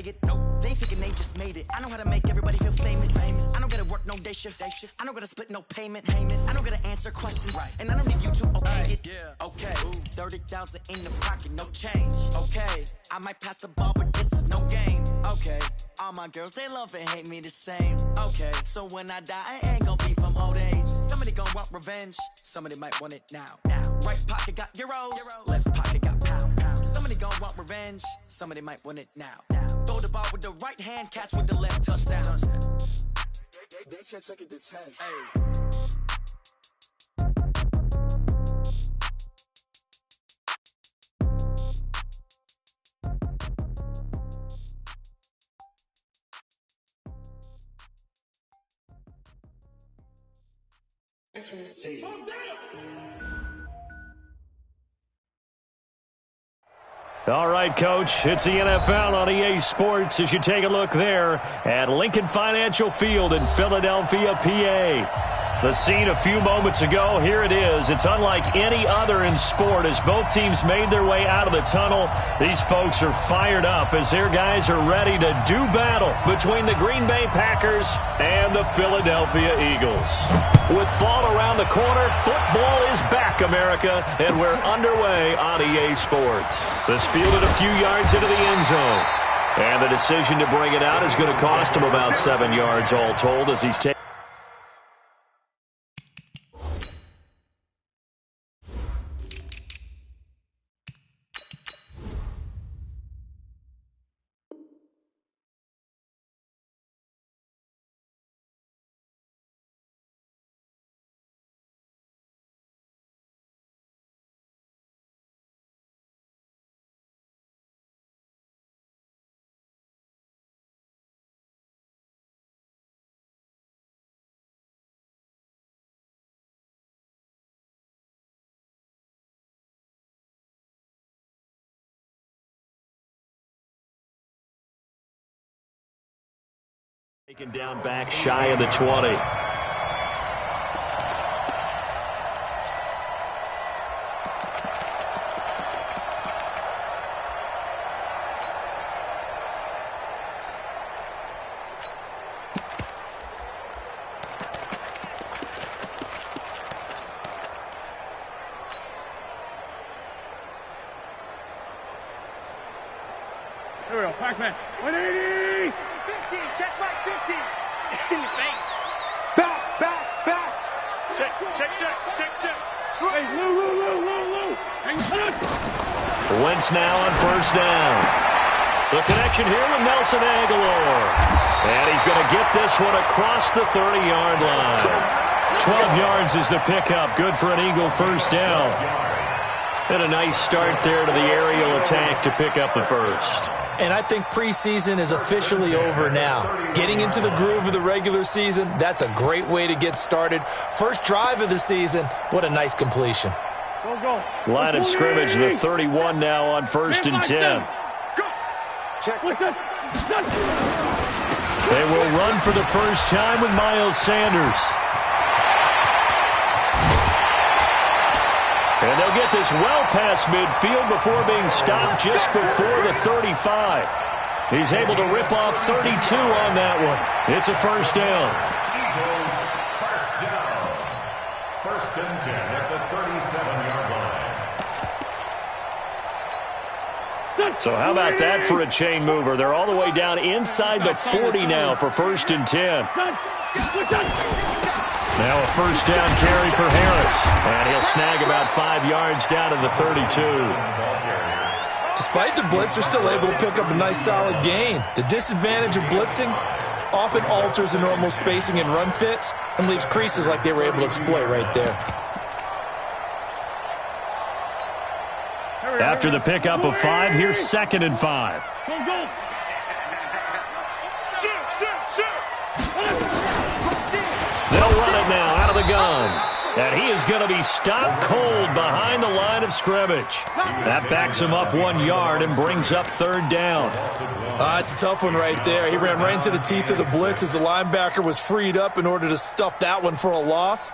say it. Nope. They thinking they just made it. I know how to make everybody feel famous. I don't gotta work no day shift. I don't gotta split no payment. I don't gotta answer questions. Right. And I don't need you to okay it. Yeah. Okay. 30,000 in the pocket, no change. Okay. I might pass the ball, but this is no game. Okay. All my girls, they love and hate me the same. Okay. So when I die, I ain't gonna be from old age. Somebody gonna want revenge. Somebody might want it now. Right pocket got euros. Left pocket got pounds. Somebody gonna want revenge. Somebody might want it now. Throw the ball with the right hand, catch with the left, touchdown. They can't take it to 10. Hey. All right, Coach, it's the NFL on EA Sports as you take a look there at Lincoln Financial Field in Philadelphia, PA. The scene a few moments ago, here it is. It's unlike any other in sport as both teams made their way out of the tunnel. These folks are fired up as their guys are ready to do battle between the Green Bay Packers and the Philadelphia Eagles. With fall around the corner, football is back, America, and we're underway on EA Sports. This fielded a few yards into the end zone. And the decision to bring it out is going to cost him about 7 yards all told as he's taking. Taken down back shy of the 20. Here we go, Pac-Man. 180! 50, check back 50. In the face. Back. Check. Hey, Lou. Wentz now on first down. The connection here with Nelson Aguilar. And he's going to get this one across the 30-yard line. 12 yards is the pickup. Good for an Eagle first down. And a nice start there to the aerial attack to pick up the first. And I think preseason is officially over now. Getting into the groove of the regular season, that's a great way to get started. First drive of the season, what a nice completion. Go. Line of scrimmage, the 31 now on first and 10. Check. They will run for the first time with Miles Sanders. And they'll get this well past midfield before being stopped just before the 35. He's able to rip off 32 on that one. It's a first down. Eagles first down. First and 10 at the 37-yard line. So how about that for a chain mover? They're all the way down inside the 40 now for first and 10. Now a first down carry for Harris. And he'll snag about 5 yards down to the 32. Despite the blitz, they're still able to pick up a nice solid gain. The disadvantage of blitzing often alters the normal spacing and run fits and leaves creases like they were able to exploit right there. After the pickup of 5, here's second and 5. Go. They'll run it now out of the gun. And he is going to be stopped cold behind the line of scrimmage. That backs him up 1 yard and brings up third down. It's a tough one right there. He ran right into the teeth of the blitz as the linebacker was freed up in order to stuff that one for a loss.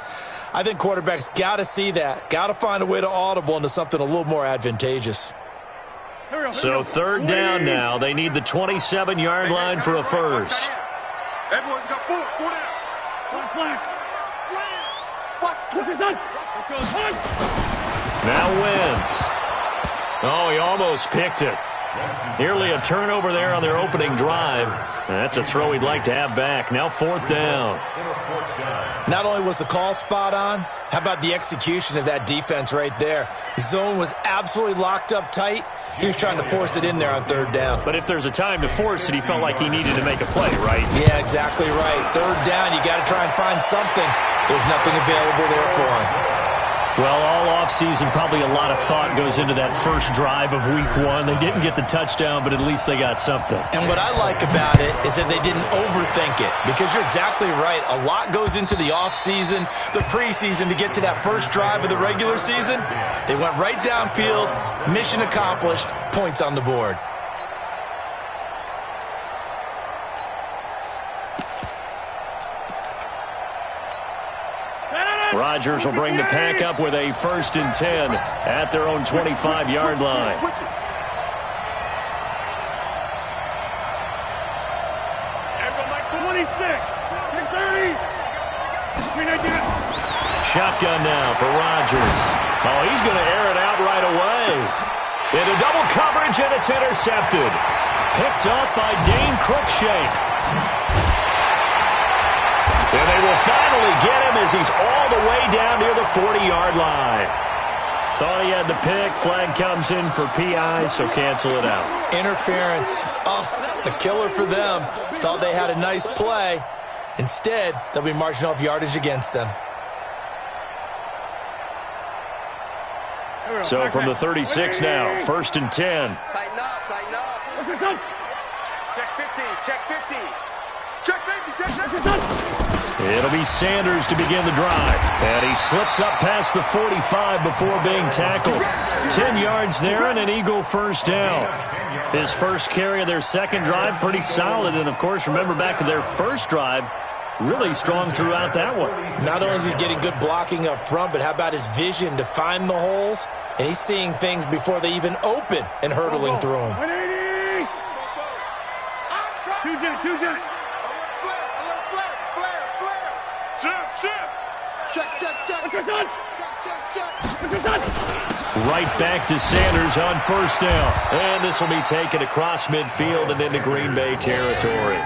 I think quarterbacks got to see that. Got to find a way to audible into something a little more advantageous. So third down now. They need the 27-yard line for a first. Everyone's got four down. Slam. What's his son? Now Wentz. Oh, he almost picked it. Nearly a turnover there on their opening drive. That's a throw he'd like to have back. Now fourth down. Not only was the call spot on, how about the execution of that defense right there? The zone was absolutely locked up tight. He was trying to force it in there on third down. But if there's a time to force it, he felt like he needed to make a play, right? Yeah, exactly right. Third down, you got to try and find something. There's nothing available there for him. Well, all offseason, probably a lot of thought goes into that first drive of week one. They didn't get the touchdown, but at least they got something. And what I like about it is that they didn't overthink it, because you're exactly right. A lot goes into the offseason, the preseason to get to that first drive of the regular season. They went right downfield, mission accomplished, points on the board. Rodgers will bring the pack up with a 1st and 10 at their own 25-yard line. Everyone like 26. 30. Shotgun now for Rodgers. Oh, he's going to air it out right away. Into double coverage, and it's intercepted. Picked up by Dane Cruikshank. And they will finally get him as he's all the way down near the 40-yard line. Thought he had the pick. Flag comes in for PI, so cancel it out. Interference. Oh, a killer for them. Thought they had a nice play. Instead, they'll be marching off yardage against them. So from the 36 now, 1st and 10. Tighten up. What's his son? Check 50. Check safety. It'll be Sanders to begin the drive. And he slips up past the 45 before being tackled. 10 yards there and an Eagle first down. His first carry of their second drive, pretty solid. And, of course, remember back to their first drive, really strong throughout that one. Not only is he getting good blocking up front, but how about his vision to find the holes? And he's seeing things before they even open and hurtling through them. 180. Two jet. Right back to Sanders on first down. And this will be taken across midfield and into Green Bay territory.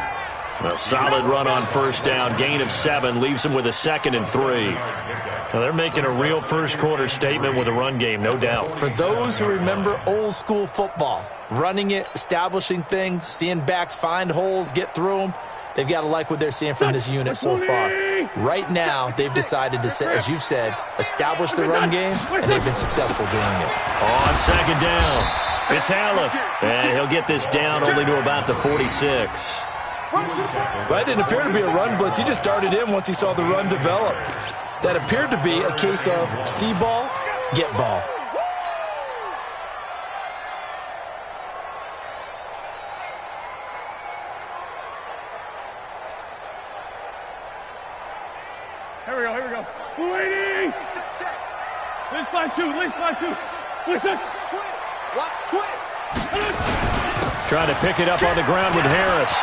A solid run on first down. Gain of 7 leaves them with a 2nd and 3. Now they're making a real first quarter statement with a run game, no doubt. For those who remember old school football, running it, establishing things, seeing backs find holes, get through them, they've got to like what they're seeing from this unit so far. Right now, they've decided to, as you've said, establish the run game, and they've been successful doing it. On second down, it's Allen, and he'll get this down only to about the 46. That didn't appear to be a run blitz. He just darted in once he saw the run develop. That appeared to be a case of see ball, get ball. Here we go. 280. Let's find two. Listen. Watch twins. Trying to pick it up on the ground with Harris.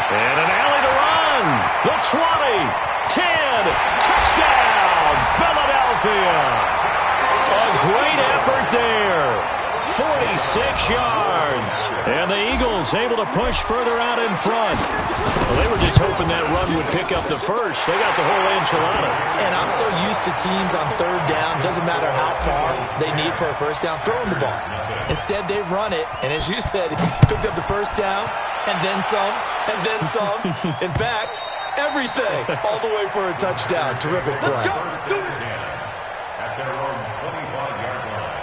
And an alley to run. The 20, 10, touchdown, Philadelphia. A great effort there. 46 yards. And the Eagles able to push further out in front. Well, they were just hoping that run would pick up the first. They got the whole enchilada. And I'm so used to teams on third down, doesn't matter how far they need for a first down, throwing the ball. Instead, they run it, and as you said, picked up the first down, and then some, and then some. In fact, everything, all the way for a touchdown. Terrific play. At their own 25-yard line.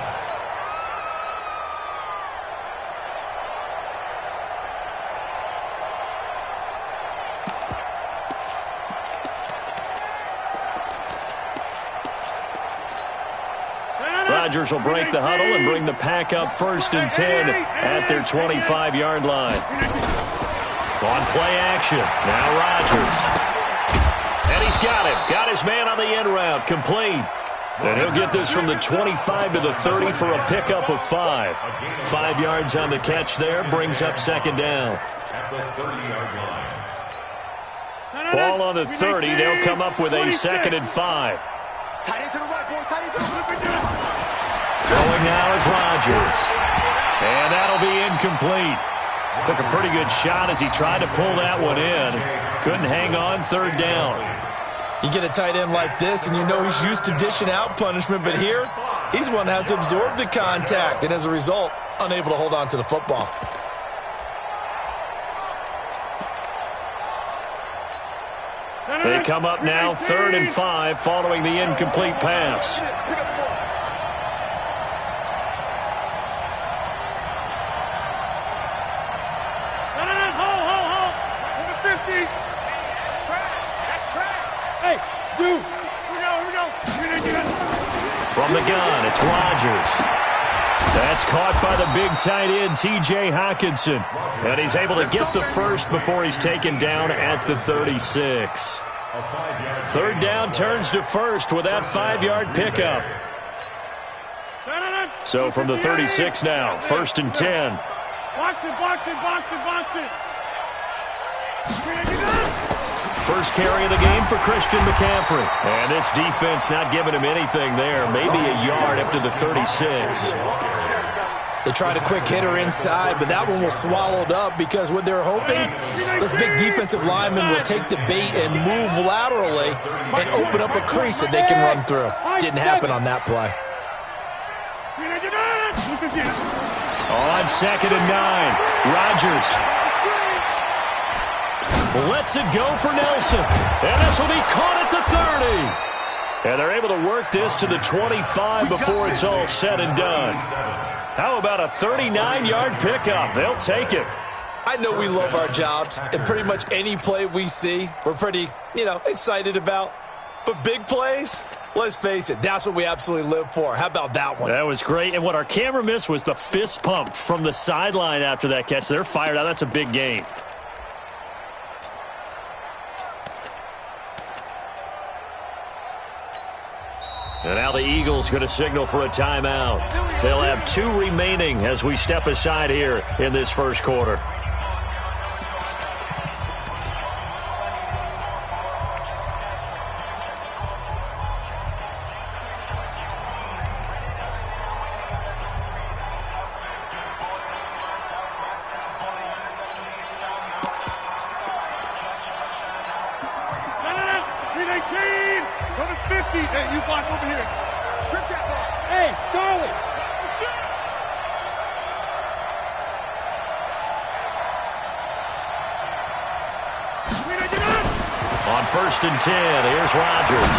Rodgers will break the huddle and bring the pack up 1st and 10 at their 25-yard line. On play action, now Rodgers. And he's got him. Got his man on the end route, complete. And he'll get this from the 25 to the 30 for a pickup of 5. 5 yards on the catch there, brings up second down. At the 30-yard line. Ball on the 30. They'll come up with a second and 5. Tight end to the right, boy. Tight end to the right. Throwing now is Rodgers. And that'll be incomplete. Took a pretty good shot as he tried to pull that one in. Couldn't hang on, third down. You get a tight end like this, and you know he's used to dishing out punishment, but here, he's the one that has to absorb the contact, and as a result, unable to hold on to the football. They come up now, 3rd and 5, following the incomplete pass. Hold. Number 50. That's trash. Hey, dude. Here we go. From the gun, it's Rodgers. That's caught by the big tight end, T.J. Hockenson. And he's able to get the first before he's taken down at the 36. Third down turns to first with that 5-yard pickup. So from the 36 now, 1st and 10. Box it. First carry of the game for Christian McCaffrey. And this defense not giving him anything there. Maybe a yard up to the 36. They tried a quick hitter inside, but that one was swallowed up because what they're hoping, those big defensive linemen will take the bait and move laterally and open up a crease that they can run through. Didn't happen on that play. On 2nd and 9, Rodgers lets it go for Nelson. And this will be caught at the 30. And they're able to work this to the 25 before it's all said and done. How about a 39-yard pickup? They'll take it. I know we love our jobs, and pretty much any play we see, we're pretty, excited about. But big plays, let's face it, that's what we absolutely live for. How about that one? That was great. And what our camera missed was the fist pump from the sideline after that catch. They're fired out. That's a big gain. And now the Eagles going to signal for a timeout. They'll have 2 remaining as we step aside here in this first quarter. Hey, you block over here. Strip that ball. Hey, Charlie. On 1st and 10, here's Rodgers.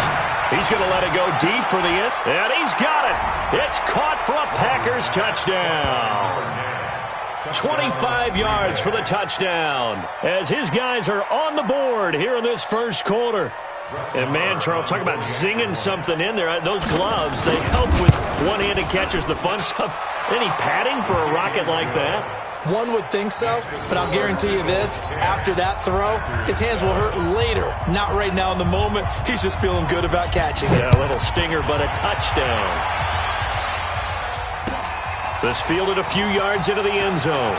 He's going to let it go deep for the end, and he's got it. It's caught for a Packers touchdown. 25 yards for the touchdown as his guys are on the board here in this first quarter. And, man, Charles, talk about zinging something in there. Those gloves, they help with one-handed catches, the fun stuff. Any padding for a rocket like that? One would think so, but I'll guarantee you this. After that throw, his hands will hurt later. Not right now in the moment. He's just feeling good about catching it. Yeah, a little stinger, but a touchdown. This fielded a few yards into the end zone.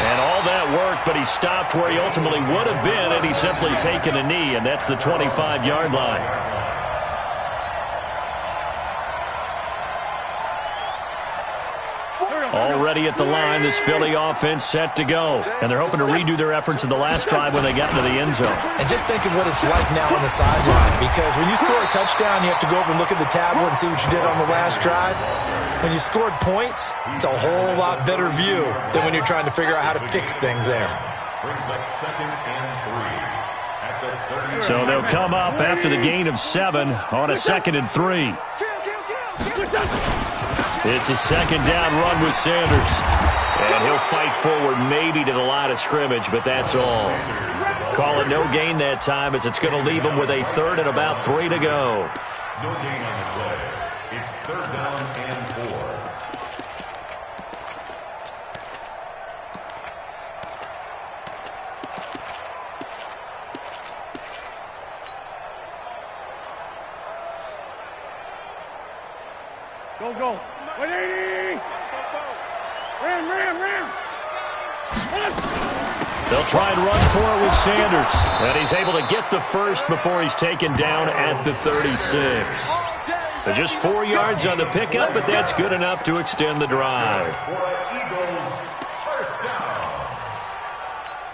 And all that work, but he stopped where he ultimately would have been had he simply taken a knee, and that's the 25-yard line. Already at the line, this Philly offense set to go. And they're hoping to redo their efforts in the last drive when they got into the end zone. And just think of what it's like now on the sideline, because when you score a touchdown, you have to go over and look at the tablet and see what you did on the last drive. When you scored points, it's a whole lot better view than when you're trying to figure out how to fix things there. Brings up 2nd and 3 at the 30. So they'll come up after the gain of 7 on a 2nd and 3. It's a 2nd down run with Sanders. And he'll fight forward maybe to the line of scrimmage, but that's all. Call it no gain that time as it's going to leave him with a 3rd and about 3 to go. No gain on the play. It's 3rd down and 4. Go. 180. Ram. They'll try and run for it with Sanders. And he's able to get the first before he's taken down at the 36. Just 4 yards on the pickup, but that's good enough to extend the drive. Eagles, first down.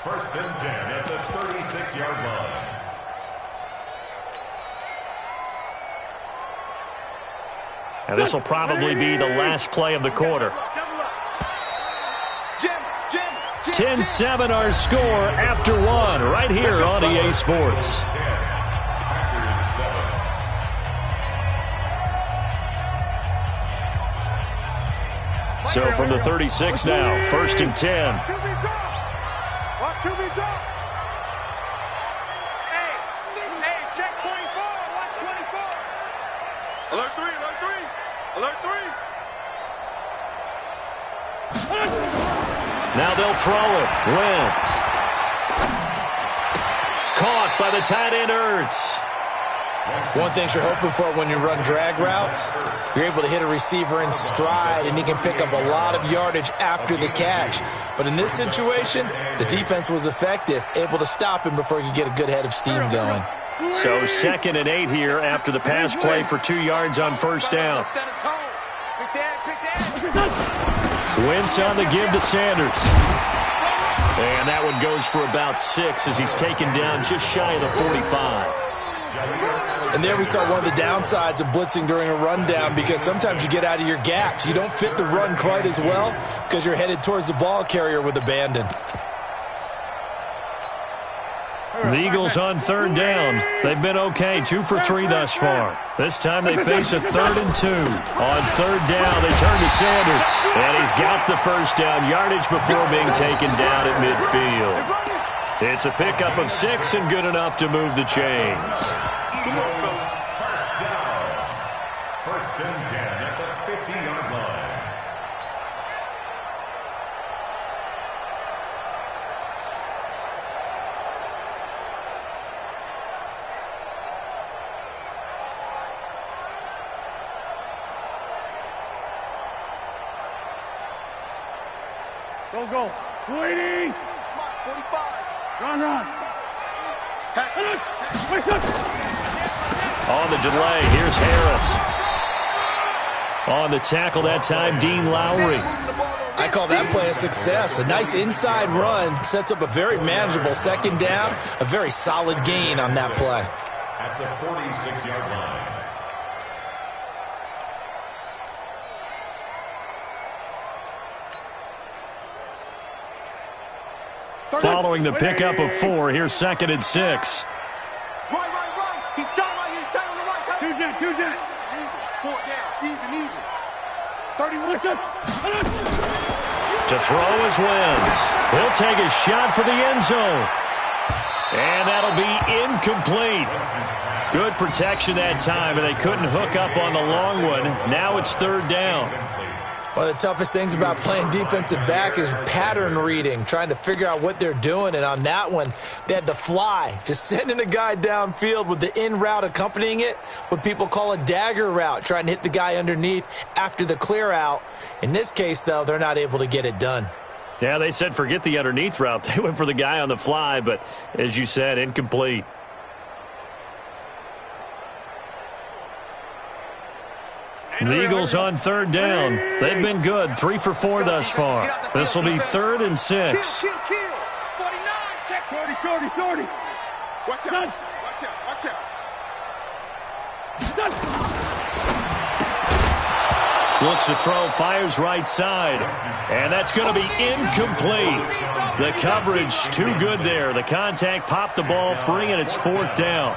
1st and 10 at the 36-yard line. And this will probably be the last play of the quarter. 10-7 our score after 1 right here on EA Sports. So from the 36 now, 1st and 10. Watch QB's up. Hey, check 24. Watch 24. Alert 3. Now they'll throw it. Wentz. Caught by the tight end Ertz. One thing you're hoping for when you run drag routes, you're able to hit a receiver in stride, and he can pick up a lot of yardage after the catch. But in this situation, the defense was effective, able to stop him before he could get a good head of steam going. So 2nd and 8 here after the pass play for 2 yards on 1st down. Wentz on the give to Sanders. And that one goes for about 6 as he's taken down just shy of the 45. And there we saw one of the downsides of blitzing during a rundown, because sometimes you get out of your gaps. You don't fit the run quite as well because you're headed towards the ball carrier with abandon. The Eagles on 3rd down. They've been okay, 2 for 3 thus far. This time they face a 3rd and 2. On 3rd down, they turn to Sanders. And he's got the first down yardage before being taken down at midfield. It's a pickup of 6 and good enough to move the chains. Eagles, first down. 1st and 10 at the 50-yard line. Go. 280. 45. Run. On the delay, here's Harris. On the tackle that time, Dean Lowry. I call that play a success. A nice inside run sets up a very manageable 2nd down, a very solid gain on that play. At the 46-yard line. Following the pickup of 4, here's 2nd and 6. Right. He's telling on the right. Two jet. 4 down. Even. 31. To throw is Wentz. He'll take a shot for the end zone. And that'll be incomplete. Good protection that time, and they couldn't hook up on the long one. Now it's 3rd down. One of the toughest things about playing defensive back is pattern reading, trying to figure out what they're doing. And on that one, they had to fly, just sending a guy downfield with the in route accompanying it, what people call a dagger route, trying to hit the guy underneath after the clear out. In this case, though, they're not able to get it done. Yeah, they said forget the underneath route. They went for the guy on the fly, but as you said, incomplete. The Eagles on 3rd down. They've been good, 3 for 4 thus far. This will be 3rd and 6. 49, check 40. Watch out. Looks to throw, fires right side. And that's going to be incomplete. The coverage too good there. The contact popped the ball free, and it's 4th down.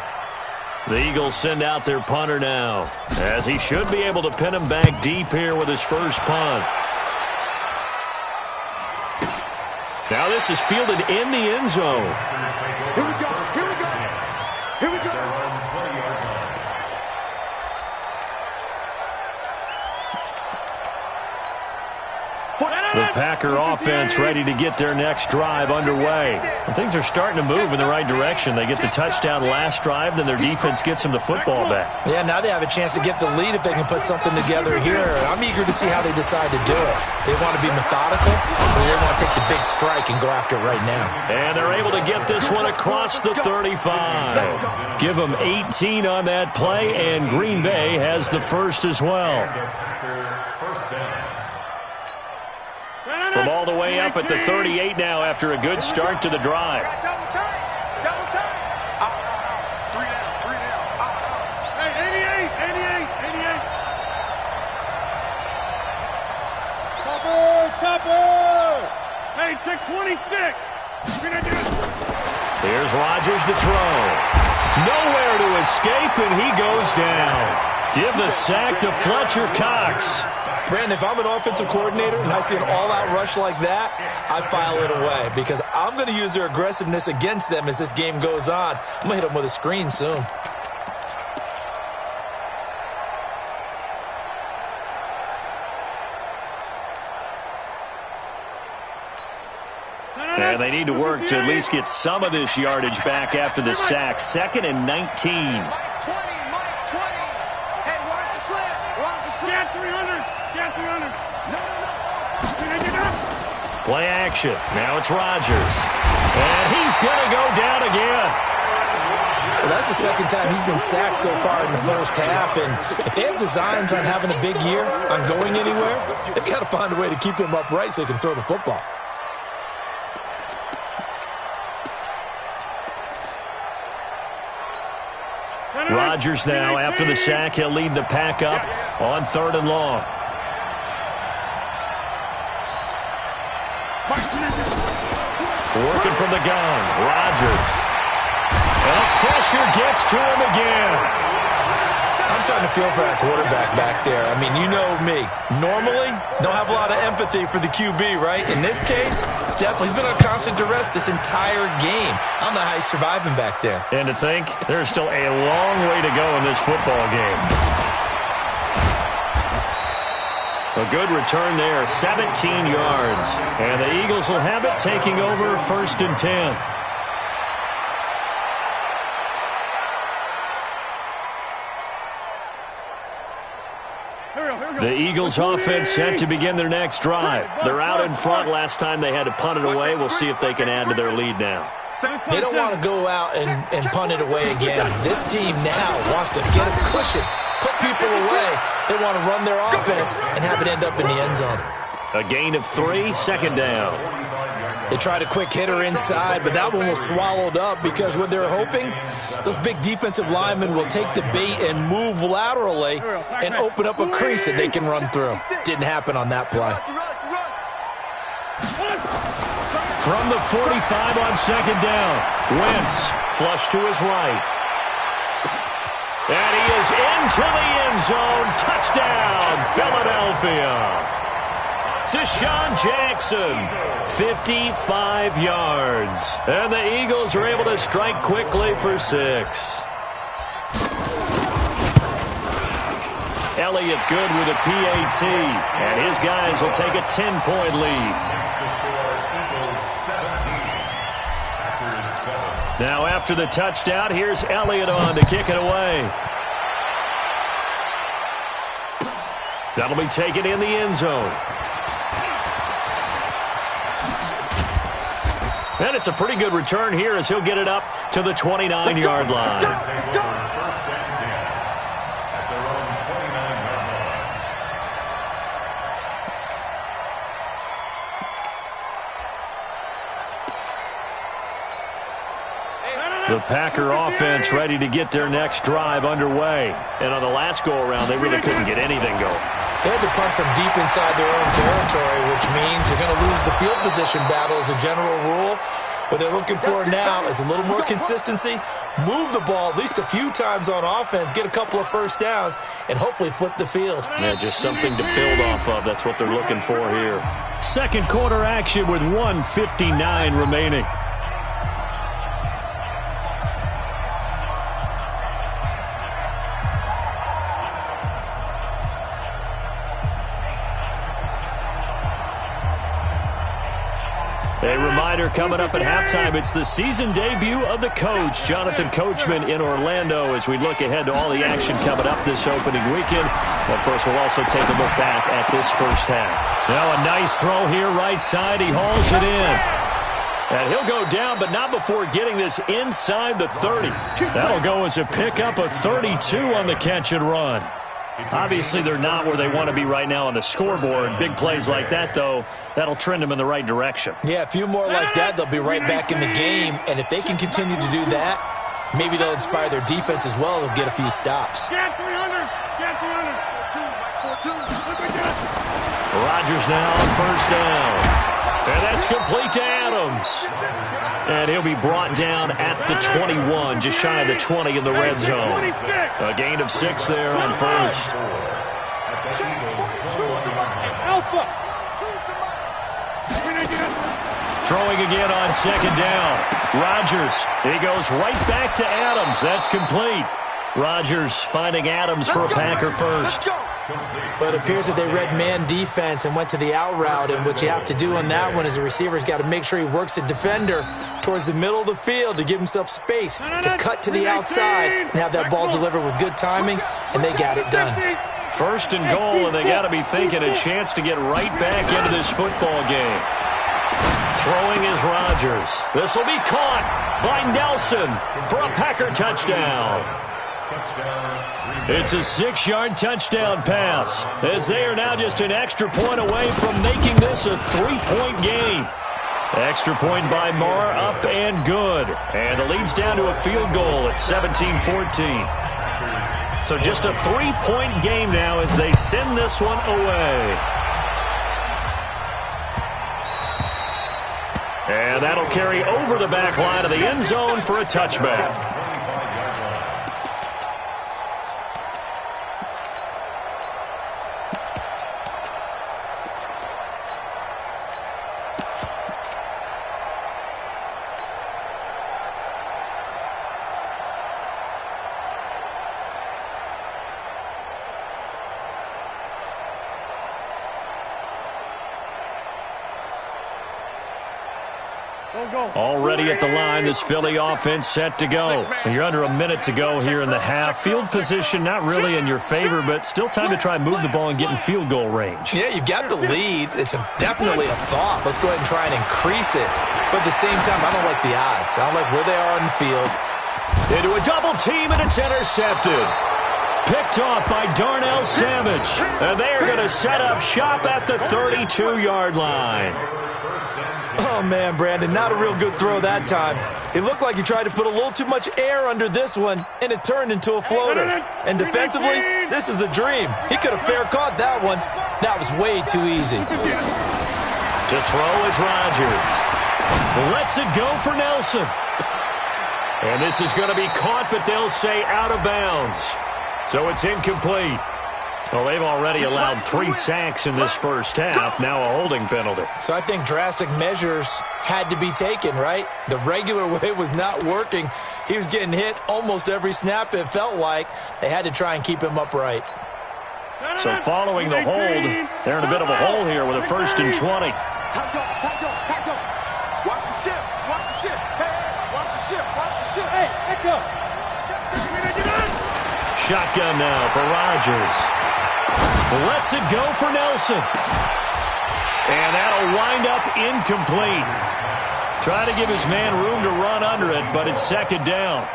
The Eagles send out their punter now, as he should be able to pin him back deep here with his first punt. Now this is fielded in the end zone. Here we go. The Packer offense ready to get their next drive underway. And things are starting to move in the right direction. They get the touchdown last drive, then their defense gets them the football back. Yeah, now they have a chance to get the lead if they can put something together here. I'm eager to see how they decide to do it. They want to be methodical, or they want to take the big strike and go after it right now. And they're able to get this one across the 35. Give them 18 on that play, and Green Bay has the first as well. From all the way up at the 38 now after a good start to the drive. Double time. Three down. Hey, 88. Topper. Hey, 626. Here's Rodgers to throw. Nowhere to escape, and he goes down. Give the sack to Fletcher Cox. Brandon, if I'm an offensive coordinator and I see an all-out rush like that, I file it away because I'm going to use their aggressiveness against them as this game goes on. I'm going to hit them with a screen soon. And they need to work to at least get some of this yardage back after the sack. 2nd and 19. Mike 20. Hey, watch the slant. Get 300. No. Play action. Now it's Rodgers. And he's going to go down again. Well, that's the second time he's been sacked so far in the first half. And if they have designs on having a big year, on going anywhere, they've got to find a way to keep him upright so he can throw the football. Rodgers now, after the sack, he'll lead the pack up on 3rd and long. Working from the gun, Rodgers. And pressure gets to him again. I'm starting to feel for that quarterback back there. I mean, you know me. Normally, don't have a lot of empathy for the QB, right? In this case, definitely. He's been under constant duress this entire game. I don't know how he's surviving back there. And to think, there's still a long way to go in this football game. A good return there, 17 yards. And the Eagles will have it, taking over 1st and 10. The Eagles offense set to begin their next drive. They're out in front. Last time they had to punt it away. We'll see if they can add to their lead now. They don't want to go out and punt it away again. This team now wants to get a cushion, put people away. They want to run their offense and have it end up in the end zone. A gain of 3, 2nd down. They tried a quick hitter inside, but that one was swallowed up because what they're hoping, those big defensive linemen will take the bait and move laterally and open up a crease that they can run through. Didn't happen on that play. From the 45 on 2nd down, Wentz flush to his right. And he is into the end zone. Touchdown, Philadelphia. Deshaun Jackson, 55 yards. And the Eagles are able to strike quickly for 6. Elliott good with a PAT. And his guys will take a 10-point lead. Now after the touchdown, here's Elliott on to kick it away. That'll be taken in the end zone. And it's a pretty good return here as he'll get it up to the 29-yard line. First and 10 at their own 29-yard line. The Packer offense ready to get their next drive underway. And on the last go-around, they really couldn't get anything going. They had to punt from deep inside their own territory, which means you're going to lose the field position battle as a general rule. What they're looking for now is a little more consistency, move the ball at least a few times on offense, get a couple of first downs, and hopefully flip the field. Yeah, just something to build off of. That's what they're looking for here. Second quarter action with 1:59 remaining. A reminder coming up at halftime, it's the season debut of the coach, Jonathan Coachman in Orlando, as we look ahead to all the action coming up this opening weekend. Of course, we'll also take a look back at this first half. Now a nice throw here right side. He hauls it in. And he'll go down, but not before getting this inside the 30. That'll go as a pickup of 32 on the catch and run. Obviously, they're not where they want to be right now on the scoreboard. Big plays like that, though, that'll trend them in the right direction. Yeah, a few more like that, they'll be right back in the game. And if they can continue to do that, maybe they'll inspire their defense as well. They'll get a few stops. Rodgers now on first down. And that's complete to Adams. And he'll be brought down at the 21, just shy of the 20 in the red zone. A gain of 6 there on first. Throwing again on second down. Rodgers, he goes right back to Adams. That's complete. Rodgers finding Adams for a Packer first. But it appears that they read man defense and went to the out route, and what you have to do on that one is the receiver's got to make sure he works the defender towards the middle of the field to give himself space to cut to the outside and have that ball delivered with good timing, and they got it done. First and goal, and they got to be thinking a chance to get right back into this football game. Throwing is Rodgers. This will be caught by Nelson for a Packer touchdown. It's a 6-yard touchdown pass, as they are now just an extra point away from making this a 3-point game. Extra point by Marr, up and good. And the lead's down to a field goal at 17-14. So just a 3-point game now as they send this one away. And that'll carry over the back line of the end zone for a touchback. Already at the line, this Philly offense set to go. And you're under a minute to go here in the half. Field position not really in your favor, but still time to try and move the ball and get in field goal range. Yeah, you've got the lead. It's definitely a thought. Let's go ahead and try and increase it. But at the same time, I don't like the odds. I don't like where they are on the field. Into a double team, and it's intercepted. Picked off by Darnell Savage. And they are going to set up shop at the 32-yard line. Oh, man, Brandon, not a real good throw that time. It looked like he tried to put a little too much air under this one, and it turned into a floater. And defensively, this is a dream. He could have fair caught that one. That was way too easy. To throw is Rodgers. Lets it go for Nelson. And this is going to be caught, but they'll say out of bounds. So it's incomplete. Well, they've already allowed 3 sacks in this first half, now a holding penalty. So I think drastic measures had to be taken, right? The regular way was not working. He was getting hit almost every snap, it felt like. They had to try and keep him upright. So following the hold, they're in a bit of a hole here with a 1st and 20. Watch the ship. Watch the ship. Hey, watch the ship. Watch the ship. Hey, let go. Shotgun now for Rodgers. Lets it go for Nelson. And that'll wind up incomplete. Try to give his man room to run under it, but it's second down.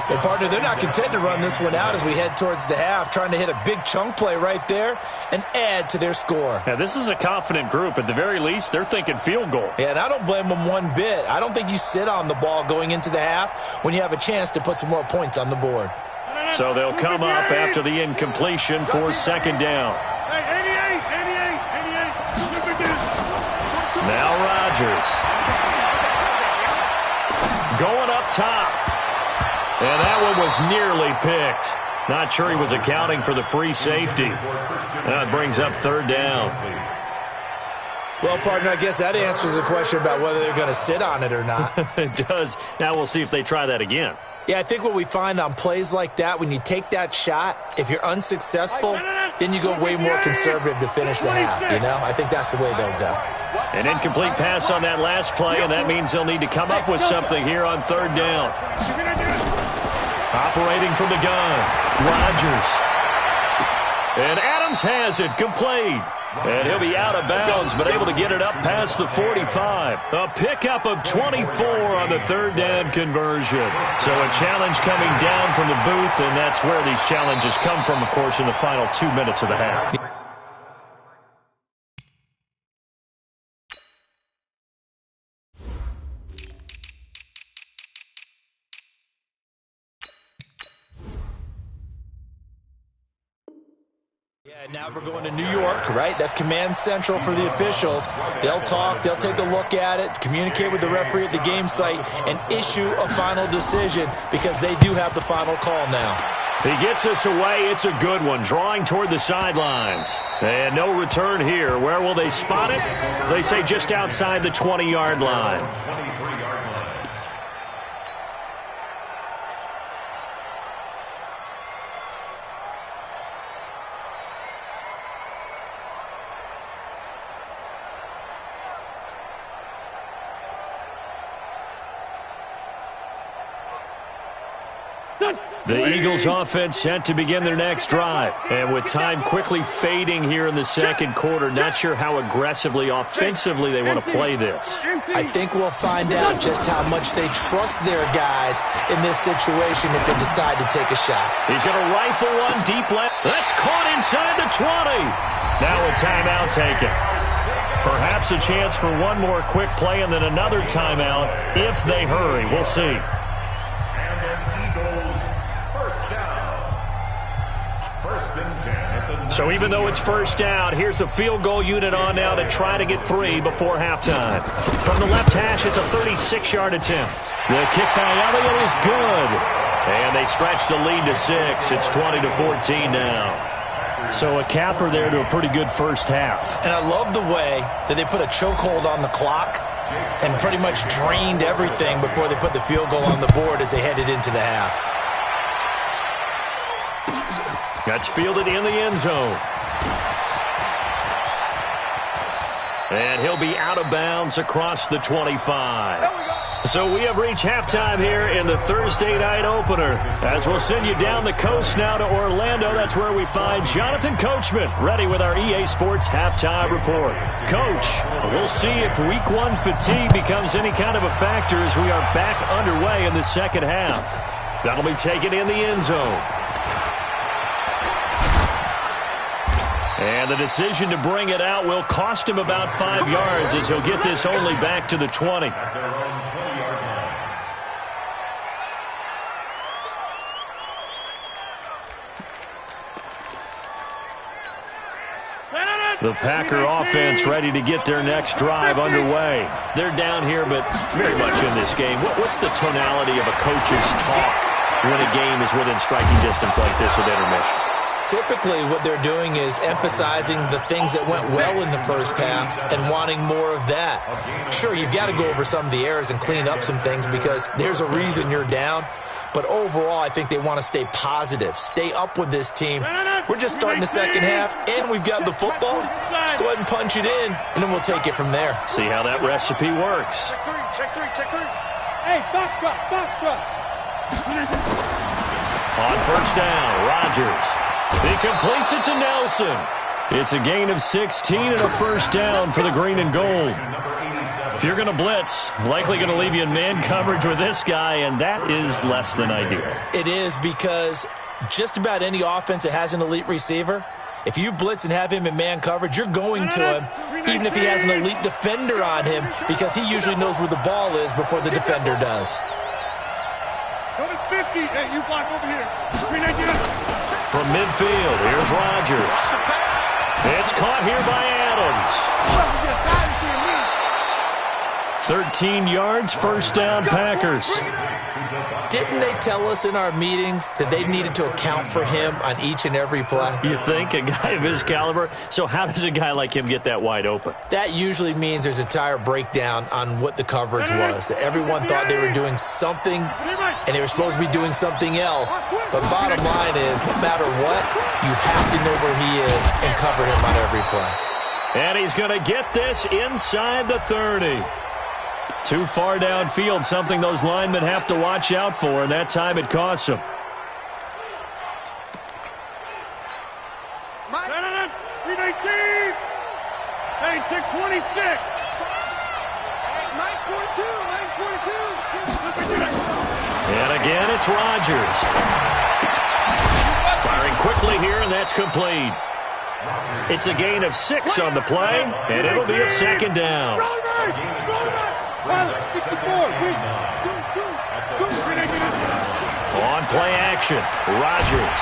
Well, partner, they're not content to run this one out as we head towards the half, trying to hit a big chunk play right there and add to their score. Now, this is a confident group. At the very least, they're thinking field goal. Yeah, and I don't blame them one bit. I don't think you sit on the ball going into the half when you have a chance to put some more points on the board. So they'll come up after the incompletion for second down. Now Rodgers. Going up top. And that one was nearly picked. Not sure he was accounting for the free safety. That brings up third down. Well, partner, I guess that answers the question about whether they're going to sit on it or not. It does. Now we'll see if they try that again. Yeah, I think what we find on plays like that, when you take that shot, if you're unsuccessful, then you go way more conservative to finish the half, you know? I think that's the way they'll go. An incomplete pass on that last play, and that means they'll need to come up with something here on third down. Operating from the gun, Rodgers. And Adams has it, complete. And he'll be out of bounds, but able to get it up past the 45. A pickup of 24 on the third down conversion. So a challenge coming down from the booth, and that's where these challenges come from, of course, in the final 2 minutes of the half. Now we're going to New York, right? That's command central for the officials. They'll talk, they'll take a look at it, communicate with the referee at the game site, and issue a final decision because they do have the final call now. He gets us away. It's a good one, drawing toward the sidelines. And no return here. Where will they spot it? They say just outside the 20-yard line. 23-yard line. The Eagles offense set to begin their next drive. And with time quickly fading here in the second quarter, not sure how aggressively, offensively they want to play this. I think we'll find out just how much they trust their guys in this situation if they decide to take a shot. He's going to rifle one deep left. That's caught inside the 20. Now a timeout taken. Perhaps a chance for one more quick play and then another timeout if they hurry. We'll see. So even though it's first down, here's the field goal unit on now to try to get 3 before halftime. From the left hash, it's a 36-yard attempt. The kick by Elliott is good. And they stretch the lead to 6. It's 20-14 now. So a capper there to a pretty good first half. And I love the way that they put a chokehold on the clock and pretty much drained everything before they put the field goal on the board as they headed into the half. That's fielded in the end zone. And he'll be out of bounds across the 25. So we have reached halftime here in the Thursday night opener. As we'll send you down the coast now to Orlando, that's where we find Jonathan Coachman, ready with our EA Sports halftime report. Coach, we'll see if week 1 fatigue becomes any kind of a factor as we are back underway in the second half. That'll be taken in the end zone. And the decision to bring it out will cost him about 5 yards as he'll get this only back to the 20. The Packer offense ready to get their next drive underway. They're down here, but very much in this game. What's the tonality of a coach's talk when a game is within striking distance like this at intermission? Typically, what they're doing is emphasizing the things that went well in the first half and wanting more of that. Sure, you've got to go over some of the errors and clean up some things because there's a reason you're down. But overall, I think they want to stay positive, stay up with this team. We're just starting the second half, and we've got the football. Let's go ahead and punch it in, and then we'll take it from there. See how that recipe works. Check three. Hey, box truck. On first down, Rodgers. He completes it to Nelson. It's a gain of 16 and a first down for the green and gold. If you're going to blitz, likely going to leave you in man coverage with this guy, and that is less than ideal. It is because just about any offense that has an elite receiver, if you blitz and have him in man coverage, you're going to him, even if he has an elite defender on him, because he usually knows where the ball is before the defender does. Go to 50. Hey, you block over here. From midfield, here's Rodgers. It's caught here by Adams. 13 yards, first down, Packers. Didn't they tell us in our meetings that they needed to account for him on each and every play? You think? A guy of his caliber? So how does a guy like him get that wide open? That usually means there's a entire breakdown on what the coverage was. That everyone thought they were doing something, and they were supposed to be doing something else. But bottom line is, no matter what, you have to know where he is and cover him on every play. And he's going to get this inside the 30. Too far downfield, something those linemen have to watch out for, and that time it costs them. Hey, 626. Nice 42. Nice 42. And again, it's Rodgers. Firing quickly here, and that's complete. It's a gain of 6 on the play, and it'll be a second down. On play action, Rodgers.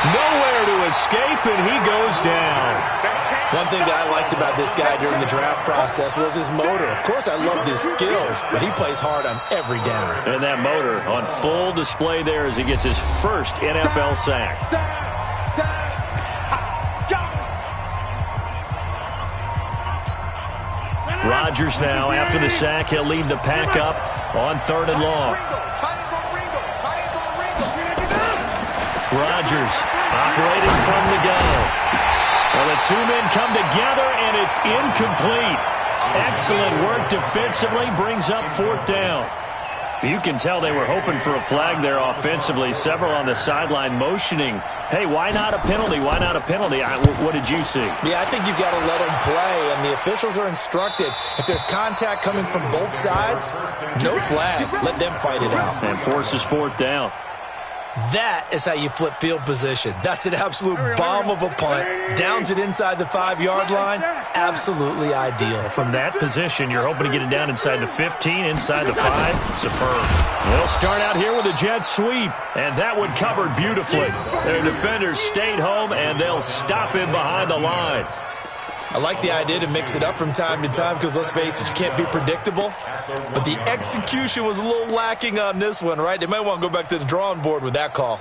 Nowhere to escape, and he goes down. One thing that I liked about this guy during the draft process was his motor. Of course, I loved his skills, but he plays hard on every down. And that motor on full display there as he gets his first NFL sack. Rodgers now, after the sack, he'll lead the pack up on 3rd and long. Rodgers operating from the gun. Well, the two men come together, and it's incomplete. Excellent work defensively, brings up 4th down. You can tell they were hoping for a flag there offensively. Several on the sideline motioning, hey, why not a penalty? Why not a penalty? What did you see? Yeah, I think you've got to let them play, and the officials are instructed. If there's contact coming from both sides, no flag. Let them fight it out. And forces 4th down. That is how you flip field position. That's an absolute bomb of a punt. Downs it inside the 5-yard line. Absolutely ideal. From that position, you're hoping to get it down inside the 15, inside the 5. Superb. They'll start out here with a jet sweep, and that one covered beautifully. Their defenders stayed home, and they'll stop him behind the line. I like the idea to mix it up from time to time because, let's face it, you can't be predictable. But the execution was a little lacking on this one, right? They might want to go back to the drawing board with that call.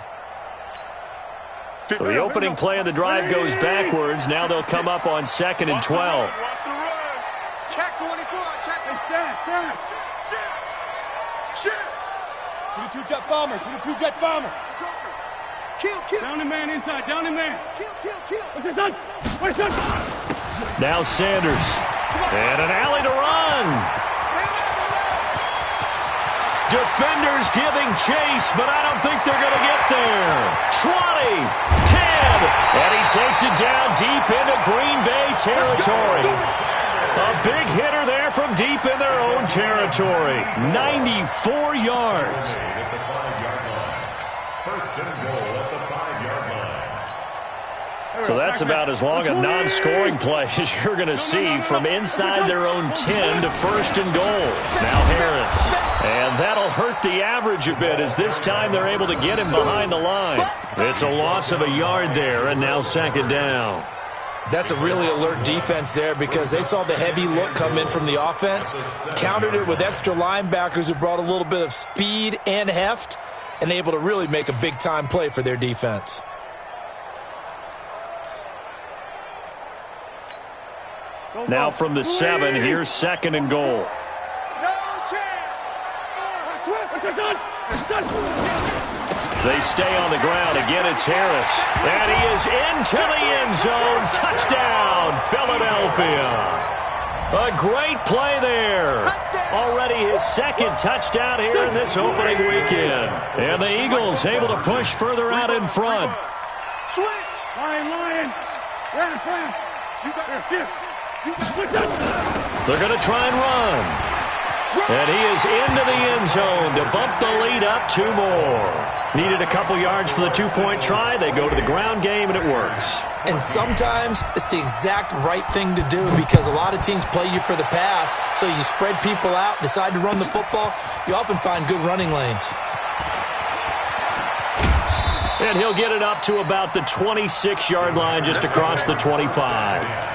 So the opening play of the drive goes backwards. Now they'll come up on 2nd and 12. Check 24. Check. Shit. 22 jet bomber. 22 jet bomber. Kill. Down the man inside. Down the man. Kill. What's his son? What's his son? Now Sanders. And an alley to run. Defenders giving chase, but I don't think they're going to get there. 20, 10, and he takes it down deep into Green Bay territory. A big hitter there from deep in their own territory. 94 yards. First and goal at the 5-yard line. So that's about as long a non-scoring play as you're going to see from inside their own 10 to 1st and goal. Now Harris. And that'll hurt the average a bit as this time they're able to get him behind the line. It's a loss of a yard there, and now 2nd down. That's a really alert defense there because they saw the heavy look come in from the offense, countered it with extra linebackers who brought a little bit of speed and heft, and able to really make a big-time play for their defense. Now from the 7, here's 2nd and goal. They stay on the ground. Again, it's Harris. And he is into the end zone. Touchdown, Philadelphia. A great play there. Already his 2nd touchdown here in this opening weekend. And the Eagles able to push further out in front. Switch. Lion. Ran. They're going to try and run. And he is into the end zone to bump the lead up 2 more. Needed a couple yards for the 2-point try. They go to the ground game, and it works. And sometimes it's the exact right thing to do because a lot of teams play you for the pass, so you spread people out, decide to run the football. You often find good running lanes. And he'll get it up to about the 26-yard line just across the 25.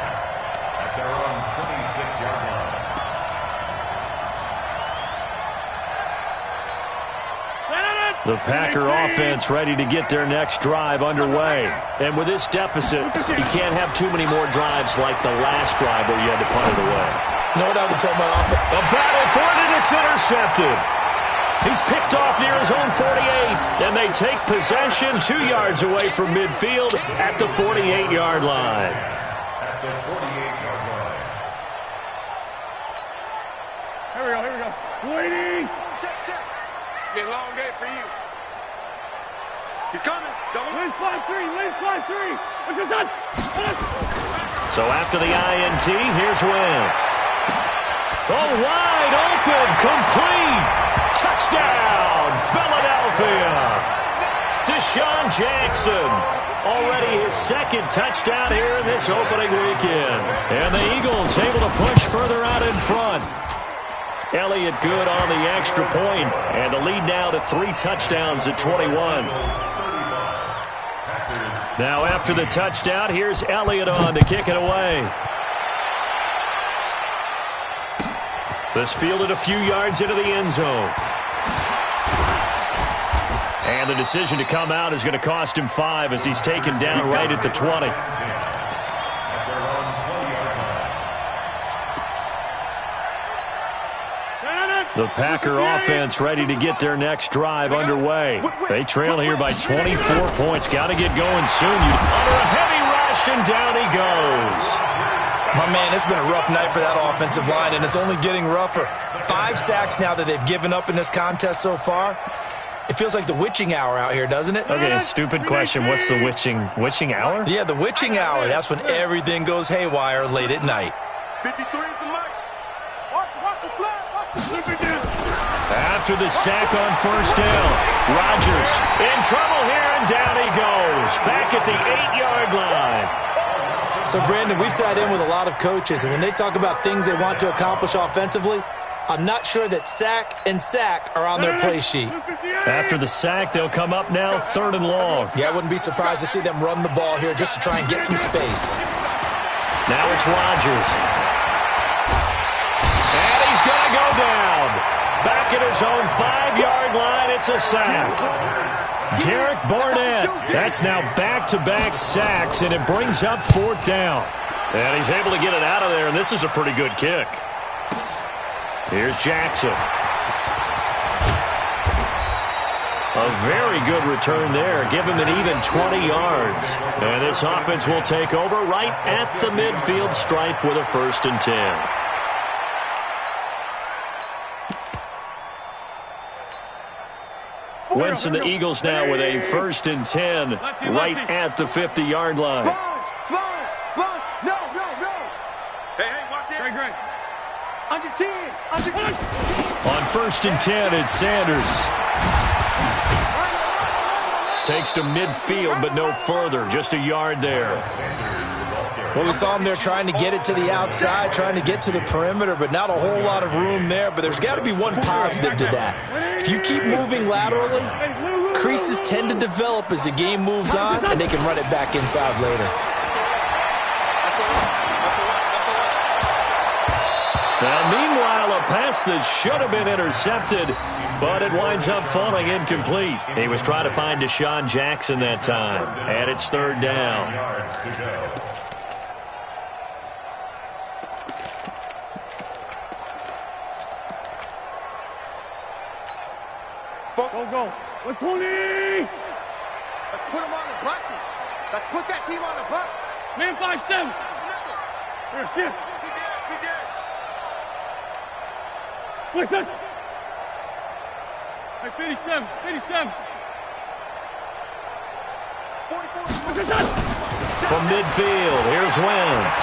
The Packer offense ready to get their next drive underway. And with this deficit, you can't have too many more drives like the last drive where you had to punt it away. No doubt to tell my offense. A battle for it, and it's intercepted. He's picked off near his own 48, and they take possession 2 yards away from midfield at the 48-yard line. At the 48 Here we go. Waiting. Check. It's been a long day for you. He's coming. Double. Lynch 5-3. What's your son? So after the INT, here's Wentz. Oh, wide open, complete. Touchdown, Philadelphia. Deshaun Jackson. Already his second touchdown here in this opening weekend. And the Eagles able to push further out in front. Elliott good on the extra point, and the lead now to 3 touchdowns at 21. Now after the touchdown, here's Elliott on to kick it away. This fielded a few yards into the end zone. And the decision to come out is going to cost him 5 as he's taken down right at the 20. The Packer offense ready to get their next drive underway. They trail here by 24 points. Got to get going soon. Under a heavy rush, and down he goes. My man, it's been a rough night for that offensive line, and it's only getting rougher. 5 sacks now that they've given up in this contest so far. It feels like the witching hour out here, doesn't it? Okay, stupid question. What's the witching hour? Yeah, the witching hour. That's when everything goes haywire late at night. 53 is the mic. Watch the flag. After the sack on first down, Rodgers in trouble here, and down he goes. Back at the 8-yard line. So, Brandon, we sat in with a lot of coaches, and when they talk about things they want to accomplish offensively, I'm not sure that sack and sack are on their play sheet. After the sack, they'll come up now 3rd and long. Yeah, I wouldn't be surprised to see them run the ball here just to try and get some space. Now it's Rodgers. And he's going to go down. Back at his own 5-yard line, it's a sack. Derek Barnett. That's now back-to-back sacks, and it brings up 4th down. And he's able to get it out of there, and this is a pretty good kick. Here's Jackson. A very good return there. Give him an even 20 yards. And this offense will take over right at the midfield stripe with a 1st and 10. Wentz and the Eagles now with a 1st and 10 right at the 50-yard line. Sponge. No. Hey, watch it. Great. Under 10. On 1st and 10, it's Sanders. Takes to midfield, but no further. Just a yard there. Well, we saw him there trying to get it to the outside, trying to get to the perimeter, but not a whole lot of room there. But there's got to be one positive to that. If you keep moving laterally, creases tend to develop as the game moves on, and they can run it back inside later. Now, meanwhile, a pass that should have been intercepted, but it winds up falling incomplete. He was trying to find Deshaun Jackson that time, and it's 3rd down. Go. 120. Let's put him on the buses. Let's put that team on the bus. Man 5-7. Here, shift. We did. Listen. Hey, 57. 44. What's your son? From midfield, here's Wentz.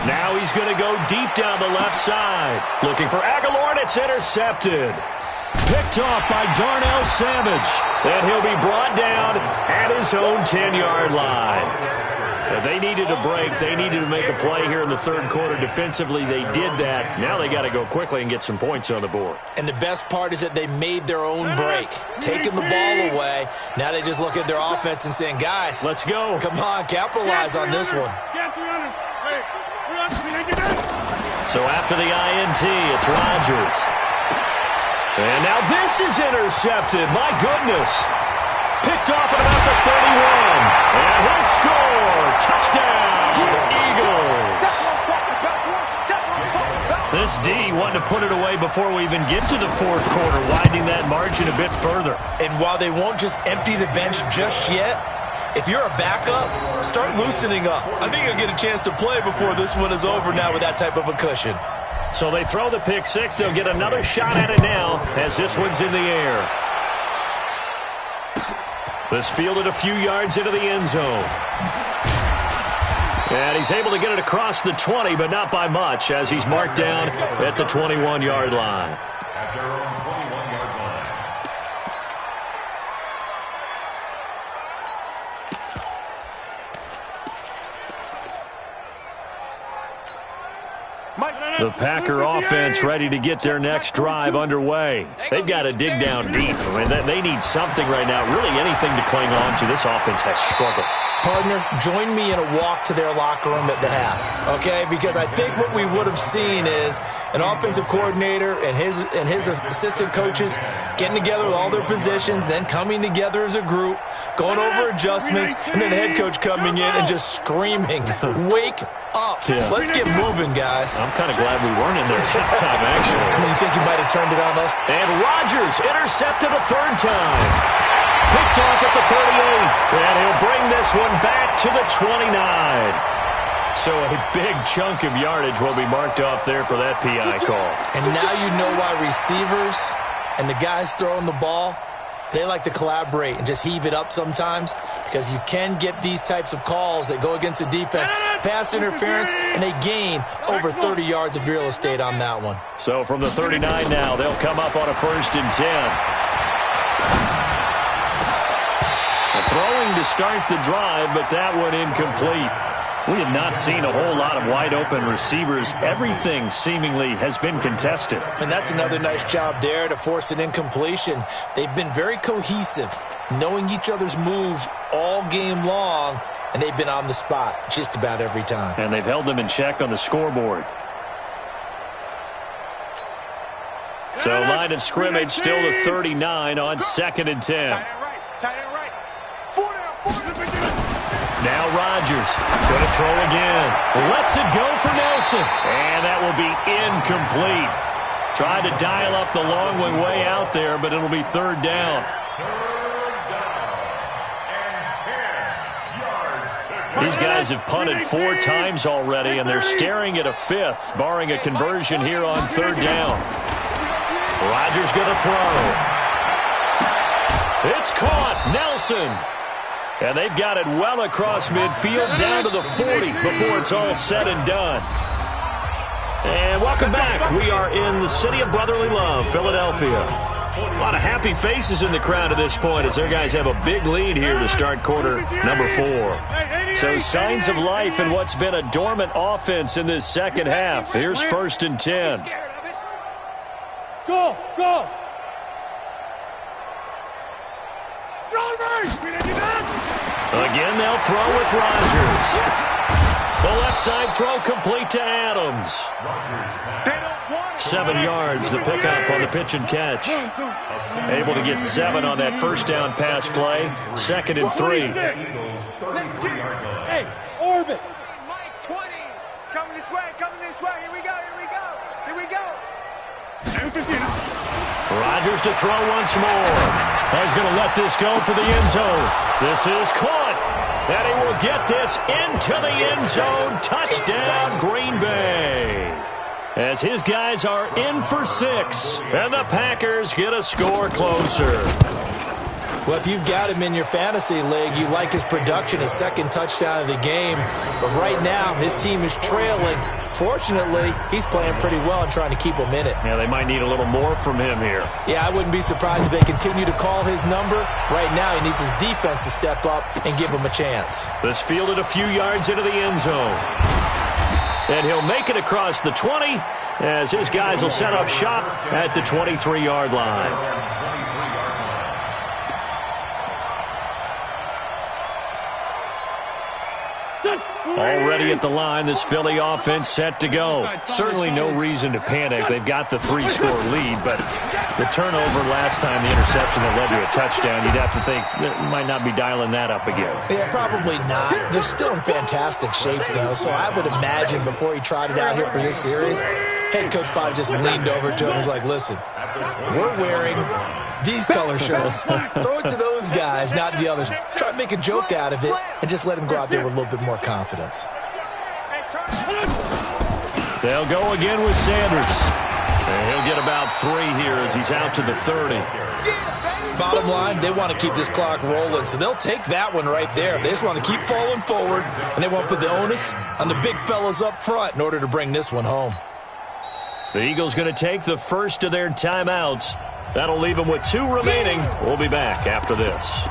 Now he's going to go deep down the left side. Looking for Aguilar, and it's intercepted. Picked off by Darnell Savage. And he'll be brought down at his own 10-yard line. They needed a break. They needed to make a play here in the 3rd quarter. Defensively, they did that. Now they got to go quickly and get some points on the board. And the best part is that they made their own break, taking the ball away. Now they just look at their offense and saying, guys, let's go. Come on, capitalize on this one. So after the INT, it's Rodgers. And now this is intercepted. My goodness. Picked off at about the 31. And he'll score. Touchdown, Eagles. This D wanted to put it away before we even get to the 4th quarter, widening that margin a bit further. And while they won't just empty the bench just yet, if you're a backup, start loosening up. I think you'll get a chance to play before this one is over now with that type of a cushion. So they throw the pick six. They'll get another shot at it now as this one's in the air. This fielded a few yards into the end zone. And he's able to get it across the 20, but not by much, as he's marked down at the 21-yard line. At their own 21-yard line. The Packer offense ready to get their next drive underway. They've got to dig down deep. I mean, they need something right now, really anything to cling on to. This offense has struggled. Partner, join me in a walk to their locker room at the half, okay? Because I think what we would have seen is an offensive coordinator and his assistant coaches getting together with all their positions, then coming together as a group, going over adjustments, and then the head coach coming in and just screaming, wake up. Yeah. Let's get moving, guys. I'm kind of glad we weren't in there at halftime, actually. You think you might have turned it on us? And Rodgers intercepted a third time. Picked off at the 38, and he'll bring this one back to the 29. So a big chunk of yardage will be marked off there for that PI call. And now you know why receivers and the guys throwing the ball, they like to collaborate and just heave it up sometimes, because you can get these types of calls that go against the defense, pass interference, and they gain over 30 yards of real estate on that one. So from the 39 now, they'll come up on a 1st and 10. Throwing to start the drive, but that one incomplete. We have not seen a whole lot of wide-open receivers. Everything seemingly has been contested. And that's another nice job there to force an incompletion. They've been very cohesive, knowing each other's moves all game long, and they've been on the spot just about every time. And they've held them in check on the scoreboard. So line of scrimmage still the 39 on 2nd and 10. Tight end right. Tight end right. Now Rodgers going to throw again. Lets it go for Nelson. And that will be incomplete. Tried to dial up the long way out there, but it'll be 3rd down. These guys have punted 4 times already, and they're staring at a 5th, barring a conversion here on 3rd down. Rodgers going to throw. It's caught. Nelson. And they've got it well across midfield down to the 40 before it's all said and done. And welcome back. We are in the city of brotherly love, Philadelphia. A lot of happy faces in the crowd at this point as their guys have a big lead here to start quarter number 4. So signs of life in what's been a dormant offense in this second half. Here's 1st and 10. Go, go. Again, they'll throw with Rodgers. The left side throw complete to Adams. 7 yards, the pickup on the pitch and catch. Able to get 7 on that 1st down pass play. 2nd and 3. Hey, orbit. Mike, 20. It's coming this way, coming this way. Here we go, here we go. Here we go. Rodgers to throw once more. He's going to let this go for the end zone. This is caught. And he will get this into the end zone. Touchdown, Green Bay. As his guys are in for 6. And the Packers get a score closer. Well, if you've got him in your fantasy league, you like his production, his 2nd touchdown of the game. But right now, his team is trailing. Fortunately, he's playing pretty well and trying to keep him in it. Yeah, they might need a little more from him here. Yeah, I wouldn't be surprised if they continue to call his number. Right now, he needs his defense to step up and give him a chance. This fielded a few yards into the end zone. And he'll make it across the 20 as his guys will set up shop at the 23-yard line. Already at the line, this Philly offense set to go. Certainly no reason to panic. They've got the 3-score lead, but the turnover last time, the interception that led to a touchdown, you'd have to think they might not be dialing that up again. Yeah, probably not. They're still in fantastic shape, though, so I would imagine before he tried it out here for this series, head coach probably just leaned over to him and was like, listen, we're wearing These color shirts. Throw it to those guys, not the others. Try to make a joke out of it and just let them go out there with a little bit more confidence. They'll go again with Sanders. And he'll get about 3 here as he's out to the 30. Bottom line, they want to keep this clock rolling, so they'll take that one right there. They just want to keep falling forward, and they want to put the onus on the big fellas up front in order to bring this one home. The Eagles going to take the first of their timeouts. That'll leave them with 2 remaining. We'll be back after this.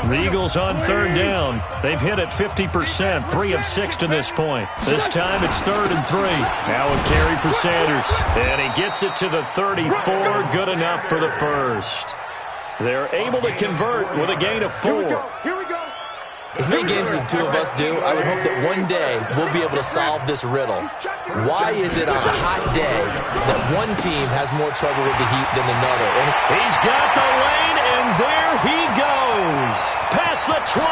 The Eagles on 3rd down. They've hit it 50%, 3 of 6 to this point. This time it's 3rd and 3. Now a carry for Sanders. And he gets it to the 34. Good enough for the first. They're able to convert with a gain of 4. Here we go. As many games as the two of us do, I would hope that one day we'll be able to solve this riddle. Why is it on a hot day that one team has more trouble with the heat than another? And he's got the lane, and there he goes. Past the 20.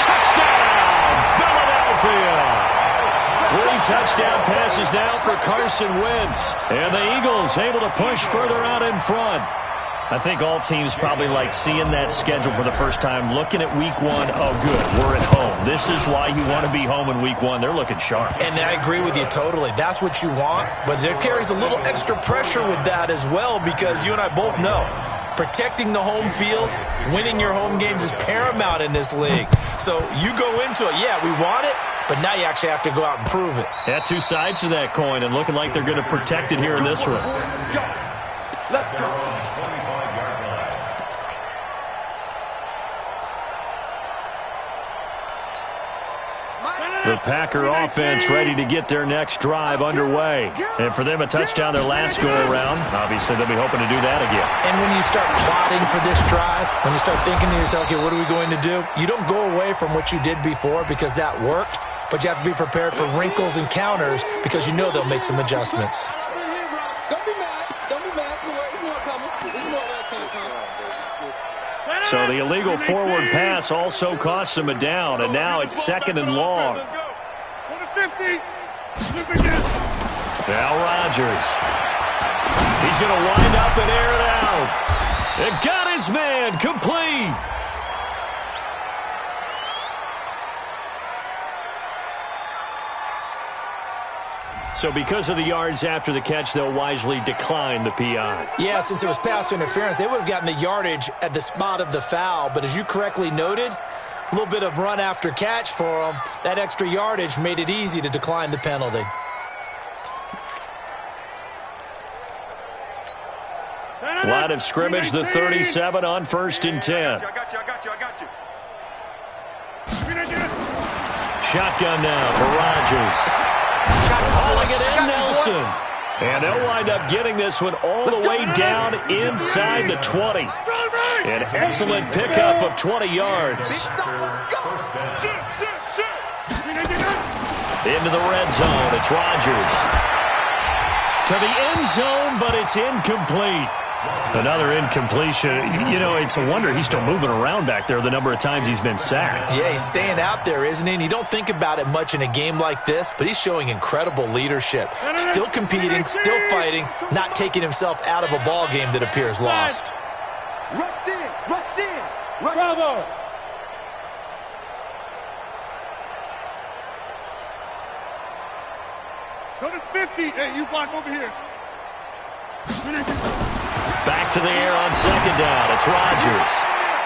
Touchdown, Philadelphia. 3 touchdown passes now for Carson Wentz. And the Eagles able to push further out in front. I think all teams probably like seeing that schedule for the first time, looking at week 1. Oh, good, we're at home. This is why you want to be home in week 1. They're looking sharp. And I agree with you totally. That's what you want. But there carries a little extra pressure with that as well, because you and I both know protecting the home field, winning your home games is paramount in this league. So you go into it, yeah, we want it, but now you actually have to go out and prove it. Yeah, 2 sides to that coin, and looking like they're going to protect it here in this one. Let's go. The Packer offense ready to get their next drive underway. And for them, a touchdown their last go-around. Obviously, they'll be hoping to do that again. And when you start plotting for this drive, when you start thinking to yourself, okay, what are we going to do? You don't go away from what you did before because that worked, but you have to be prepared for wrinkles and counters because you know they'll make some adjustments. Don't be mad. Don't be mad. It's more coming. It's more where it came from. So the illegal forward pass also costs him a down, and now it's 2nd and long. Let's go. On the 50. Look again. Now Rodgers. He's going to wind up and air it out. And got his man complete. So because of the yards after the catch, they'll wisely decline the PI. Yeah, since it was pass interference, they would have gotten the yardage at the spot of the foul. But as you correctly noted, a little bit of run after catch for them. That extra yardage made it easy to decline the penalty. Line of scrimmage, the 37 on 1st and 10. I got you. Shotgun now for Rodgers. Calling it in, Nelson. And they'll wind up getting this one all the way down inside the 20. An excellent pickup of 20 yards. Into the red zone. It's Rodgers. To the end zone, but it's incomplete. Another incompletion. You know, it's a wonder he's still moving around back there the number of times he's been sacked. Yeah, he's staying out there, isn't he? And you don't think about it much in a game like this, but he's showing incredible leadership. Still competing, still fighting, not taking himself out of a ball game that appears lost. Rush in. Bravo. Go to 50. Hey, you block over here. Back to the air on 2nd down. It's Rodgers.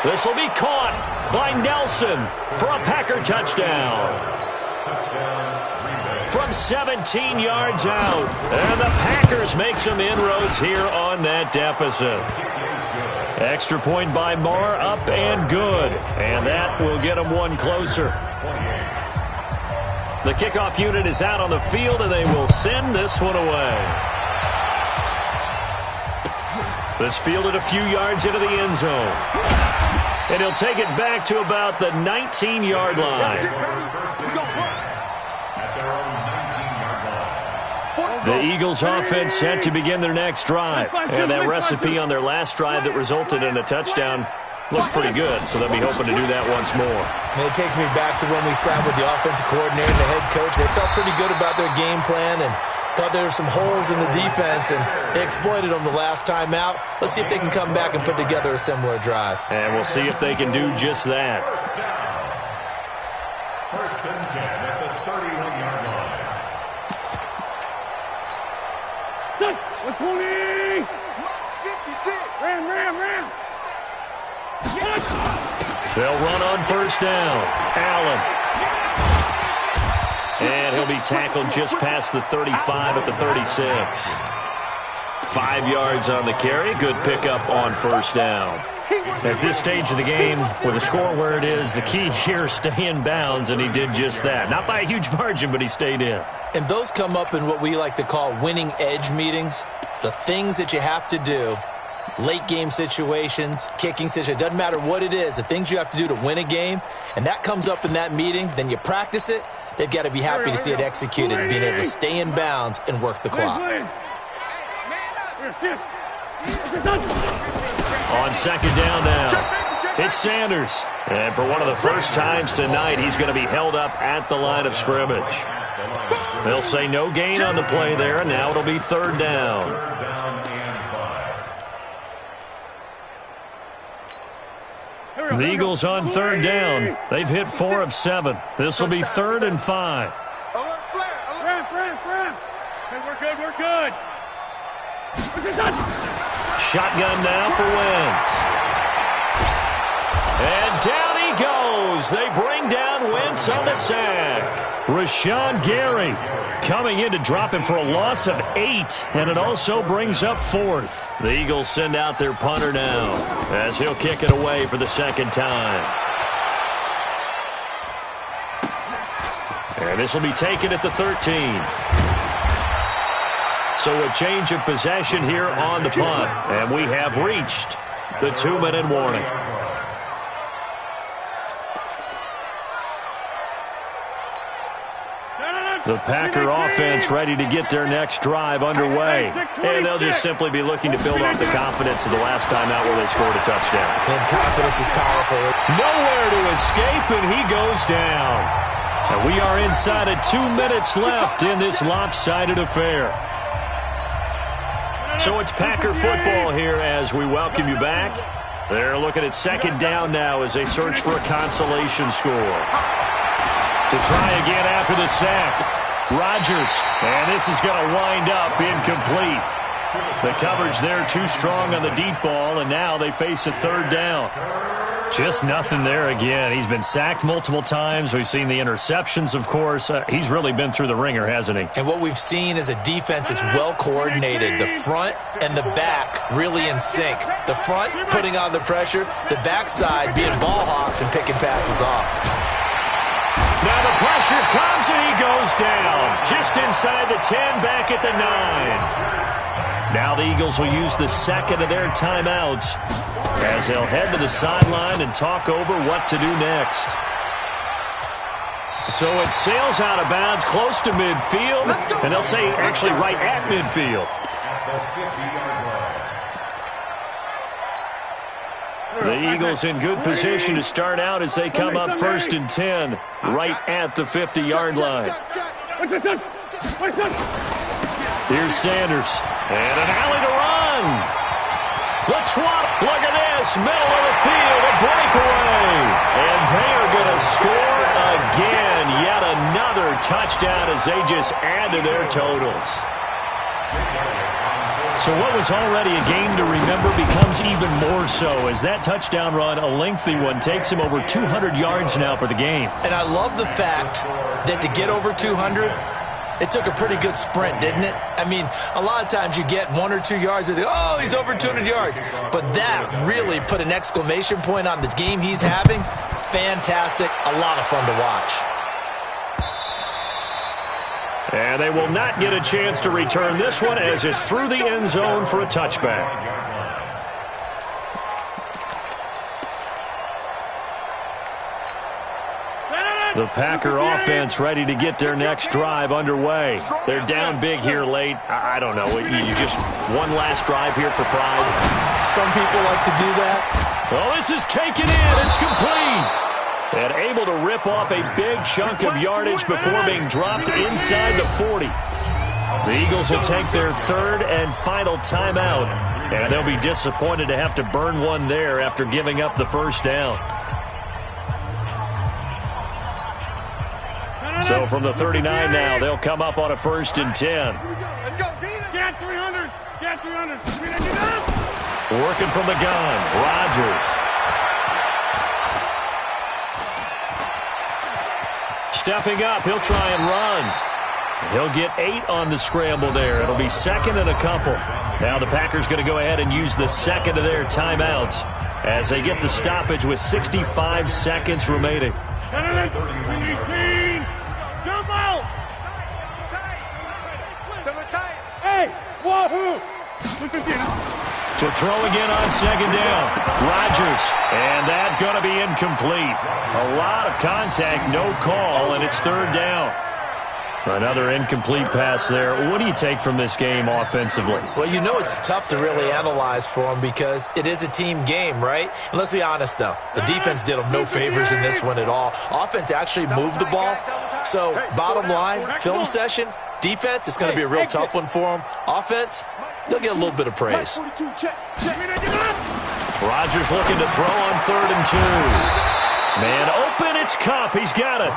This will be caught by Nelson for a Packer touchdown. From 17 yards out. And the Packers make some inroads here on that deficit. Extra point by Marr, up and good. And that will get them one closer. The kickoff unit is out on the field, and they will send this one away. This fielded a few yards into the end zone. And he'll take it back to about the 19-yard line. The Eagles offense set to begin their next drive. And that recipe on their last drive that resulted in a touchdown looked pretty good, so they'll be hoping to do that once more. And it takes me back to when we sat with the offensive coordinator and the head coach. They felt pretty good about their game plan, and Thought there were some holes in the defense, and they exploited them the last time out. Let's see if they can come back and put together a similar drive. And we'll see if they can do just that. First and 10 at the 31-yard line. 120! 56. Ram! They'll run on first down. Allen. And he'll be tackled just past the 35 at the 36. 5 yards on the carry. Good pickup on first down. At this stage of the game, with the score where it is, the key here is stay in bounds, and he did just that. Not by a huge margin, but he stayed in. And those come up in what we like to call winning edge meetings. The things that you have to do, late game situations, kicking situations, doesn't matter what it is, the things you have to do to win a game, and that comes up in that meeting, then you practice it. They've got to be happy to see it executed and being able to stay in bounds and work the clock. On second down now, it's Sanders. And for one of the first times tonight, he's going to be held up at the line of scrimmage. They'll say no gain on the play there, and now it'll be third down. The Eagles on third down. They've hit 4 of 7. This will be 3rd and 5. Hey, we're good. Shotgun now for Wentz. And down he goes. They bring down Wentz on the sack. Rashawn Gary coming in to drop him for a loss of 8, and it also brings up 4th. The Eagles send out their punter now as he'll kick it away for the second time. And this will be taken at the 13. So a change of possession here on the punt, and we have reached the 2-minute warning. The Packer offense ready to get their next drive underway. And they'll just simply be looking to build off the confidence of the last time out where they scored a touchdown. And confidence is powerful. Nowhere to escape, and he goes down. And we are inside of 2 minutes left in this lopsided affair. So it's Packer football here as we welcome you back. They're looking at second down now as they search for a consolation score. To try again after the sack. Rodgers, and this is going to wind up incomplete. The coverage there too strong on the deep ball, and now they face a third down. Just nothing there again. He's been sacked multiple times. We've seen the interceptions, of course. He's really been through the ringer, hasn't he? And what we've seen is a defense that's well coordinated. The front and the back really in sync. The front putting on the pressure, the backside being ball hawks and picking passes off. Now the pressure comes and he goes down. Just inside the 10, back at the 9. Now the Eagles will use the second of their timeouts as they'll head to the sideline and talk over what to do next. So it sails out of bounds close to midfield, and they'll say actually right at midfield. The Eagles in good position to start out as they come up 1st and 10 right at the 50-yard line. Here's Sanders, and an alley to run. ballout20, look at this, middle of the field, a breakaway. And they are going to score again. Yet another touchdown as they just add to their totals. So what was already a game to remember becomes even more so as that touchdown run, a lengthy one, takes him over 200 yards now for the game. And I love the fact that to get over 200, it took a pretty good sprint, didn't it? I mean, a lot of times you get 1 or 2 yards and oh, he's over 200 yards. But that really put an exclamation point on the game he's having. Fantastic, a lot of fun to watch. And they will not get a chance to return this one as it's through the end zone for a touchback. The Packer offense ready to get their next drive underway. They're down big here late. I don't know. You just one last drive here for pride. Some people like to do that. Oh, this is taken in. It's complete. And able to rip off a big chunk of yardage before being dropped inside the 40. The Eagles will take their third and final timeout, and they'll be disappointed to have to burn one there after giving up the first down. So from the 39 now, they'll come up on a 1st and 10. Let's go. Get 300. Get 300. Working from the gun, Rodgers. Stepping up, he'll try and run. He'll get 8 on the scramble there. It'll be 2nd and a couple. Now the Packers going to go ahead and use the second of their timeouts as they get the stoppage with 65 seconds remaining. Jump out! Hey, wahoo! To throw again on 2nd down. Rodgers, and that going to be incomplete. A lot of contact, no call, and it's 3rd down. Another incomplete pass there. What do you take from this game offensively? Well, you know it's tough to really analyze for them because it is a team game, right? And let's be honest, though. The defense did them no favors in this one at all. Offense actually moved the ball. So, bottom line, film session, defense, it's going to be a real tough one for them. Offense, they'll get a little bit of praise. Rodgers looking to throw on 3rd and 2. Man open, it's Kupp. He's got it.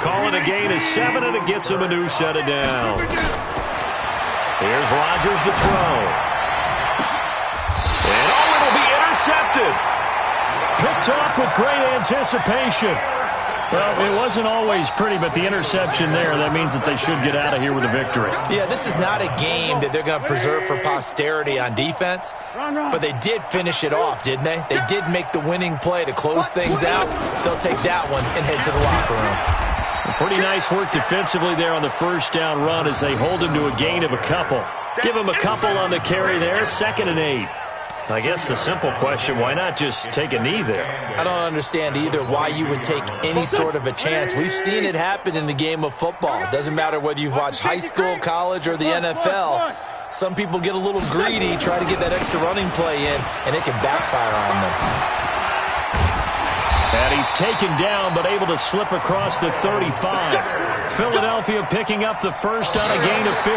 Calling a gain of 7, and it gets him a new set of downs. Here's Rodgers to throw. And it'll be intercepted. Picked off with great anticipation. Well, it wasn't always pretty, but the interception there, that means that they should get out of here with a victory. Yeah, this is not a game that they're going to preserve for posterity on defense, but they did finish it off, didn't they? They did make the winning play to close things out. They'll take that one and head to the locker room. Pretty nice work defensively there on the 1st down run as they hold him to a gain of a couple. Give him a couple on the carry there, 2nd and 8. I guess the simple question, why not just take a knee there? I don't understand either why you would take any sort of a chance. We've seen it happen in the game of football. It doesn't matter whether you've watched high school, college, or the NFL. Some people get a little greedy, try to get that extra running play in, and it can backfire on them. And he's taken down, but able to slip across the 35. Philadelphia picking up the first on a gain of 15.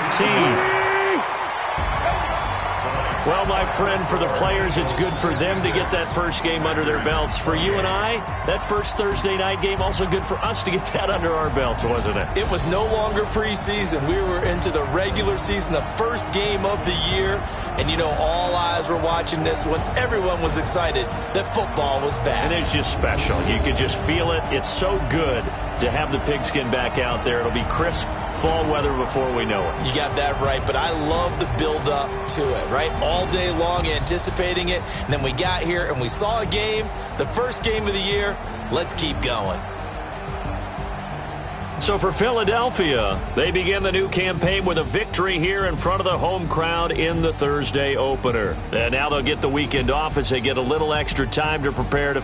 Well, my friend, for the players, it's good for them to get that first game under their belts. For you and I, that first Thursday night game, also good for us to get that under our belts, wasn't it? It was no longer preseason. We were into the regular season, the first game of the year. And, you know, all eyes were watching this one. Everyone was excited that football was back. And it's just special. You could just feel it. It's so good to have the pigskin back out there. It'll be crisp fall weather before we know it. You got that right, but I love the build-up to it, right? All day long anticipating it, and then we got here and we saw a game, the first game of the year. Let's keep going. So for Philadelphia, they begin the new campaign with a victory here in front of the home crowd in the Thursday opener. And now they'll get the weekend off as they get a little extra time to prepare to